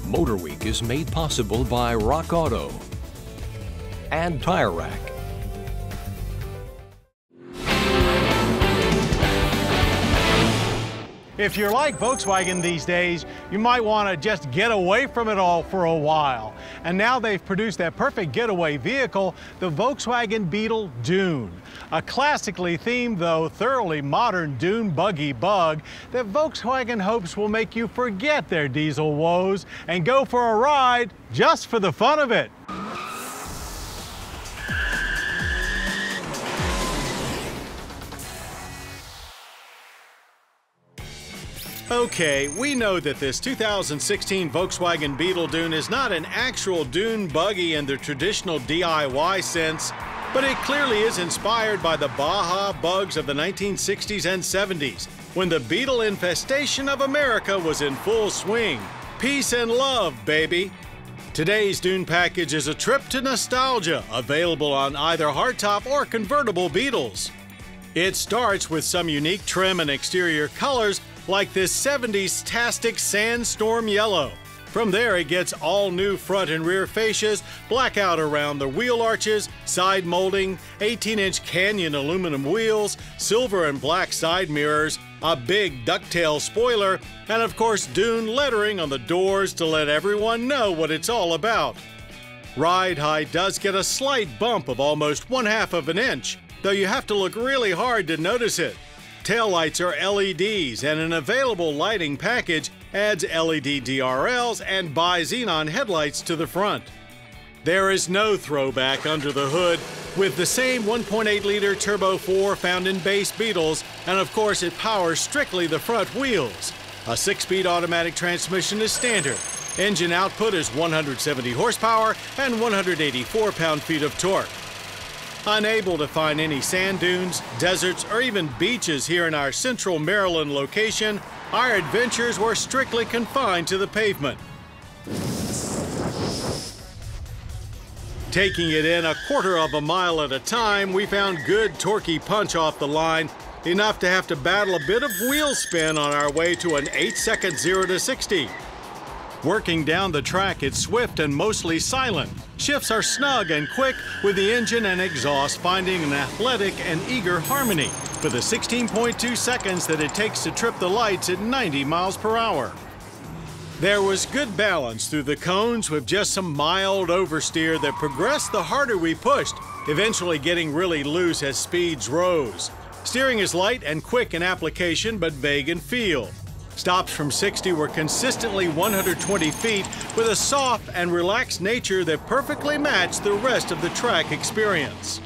Motor Week is made possible by Rock Auto and Tire Rack. If you're like Volkswagen these days, you might want to just get away from it all for a while. And now they've produced that perfect getaway vehicle, the Volkswagen Beetle Dune. A classically themed, though thoroughly modern dune buggy bug that Volkswagen hopes will make you forget their diesel woes and go for a ride just for the fun of it. Okay, we know that this 2016 Volkswagen Beetle Dune is not an actual dune buggy in the traditional DIY sense, but it clearly is inspired by the Baja bugs of the 1960s and 70s, when the Beetle infestation of America was in full swing. Peace and love, baby! Today's Dune package is a trip to nostalgia, available on either hardtop or convertible Beetles. It starts with some unique trim and exterior colors, like this 70s-tastic sandstorm yellow. From there, it gets all new front and rear fascias, blackout around the wheel arches, side molding, 18-inch Canyon aluminum wheels, silver and black side mirrors, a big ducktail spoiler, and of course Dune lettering on the doors to let everyone know what it's all about. Ride height does get a slight bump of almost 1/2 of an inch, though you have to look really hard to notice it. Taillights are LEDs, and an available lighting package adds LED DRLs and bi-xenon headlights to the front. There is no throwback under the hood, with the same 1.8-liter Turbo 4 found in base Beetles, and of course it powers strictly the front wheels. A 6-speed automatic transmission is standard. Engine output is 170 horsepower and 184 pound-feet of torque. Unable to find any sand dunes, deserts, or even beaches here in our central Maryland location, our adventures were strictly confined to the pavement. Taking it in 1/4 of a mile at a time, we found good torquey punch off the line, enough to have to battle a bit of wheel spin on our way to an 8-second 0 to 60. Working down the track, it's swift and mostly silent. Shifts are snug and quick, with the engine and exhaust finding an athletic and eager harmony for the 16.2 seconds that it takes to trip the lights at 90 miles per hour. There was good balance through the cones, with just some mild oversteer that progressed the harder we pushed, eventually getting really loose as speeds rose. Steering is light and quick in application, but vague in feel. Stops from 60 were consistently 120 feet, with a soft and relaxed nature that perfectly matched the rest of the track experience.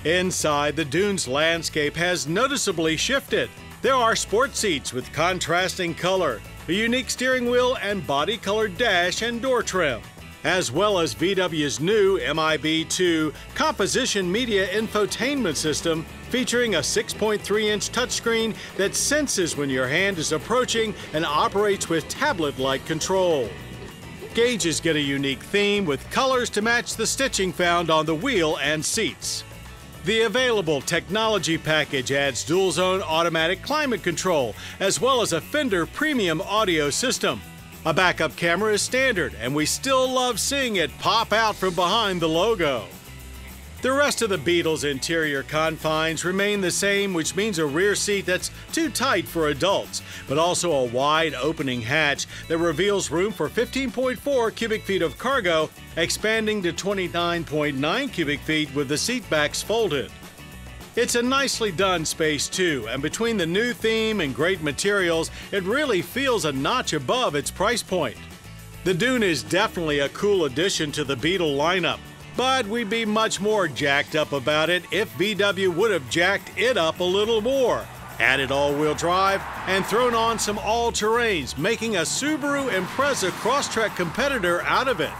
Inside, the Dune's landscape has noticeably shifted. There are sport seats with contrasting color, a unique steering wheel, and body-colored dash and door trim, as well as VW's new MIB2 composition media infotainment system, featuring a 6.3-inch touchscreen that senses when your hand is approaching and operates with tablet-like control. Gauges get a unique theme with colors to match the stitching found on the wheel and seats. The available technology package adds dual-zone automatic climate control, as well as a Fender premium audio system. A backup camera is standard, and we still love seeing it pop out from behind the logo. The rest of the Beetle's interior confines remain the same, which means a rear seat that's too tight for adults, but also a wide opening hatch that reveals room for 15.4 cubic feet of cargo, expanding to 29.9 cubic feet with the seat backs folded. It's a nicely done space too, and between the new theme and great materials, it really feels a notch above its price point. The Dune is definitely a cool addition to the Beetle lineup, but we'd be much more jacked up about it if VW would have jacked it up a little more, added all-wheel drive, and thrown on some all-terrains, making a Subaru Impreza Crosstrek competitor out of it.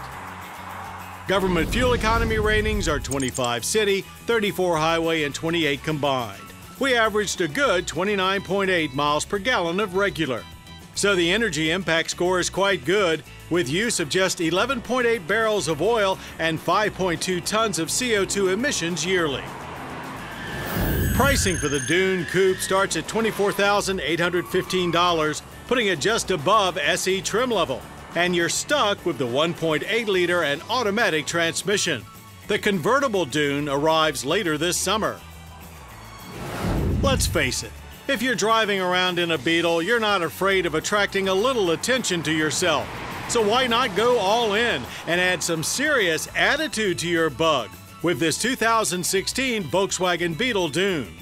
Government fuel economy ratings are 25 city, 34 highway, and 28 combined. We averaged a good 29.8 miles per gallon of regular. So the energy impact score is quite good, with use of just 11.8 barrels of oil and 5.2 tons of CO2 emissions yearly. Pricing for the Dune Coupe starts at $24,815, putting it just above SE trim level. and you're stuck with the 1.8-liter and automatic transmission. The convertible Dune arrives later this summer. Let's face it, if you're driving around in a Beetle, you're not afraid of attracting a little attention to yourself. So why not go all in and add some serious attitude to your bug with this 2016 Volkswagen Beetle Dune?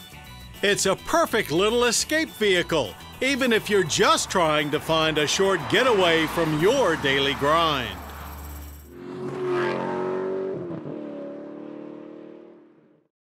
It's a perfect little escape vehicle, even if you're just trying to find a short getaway from your daily grind.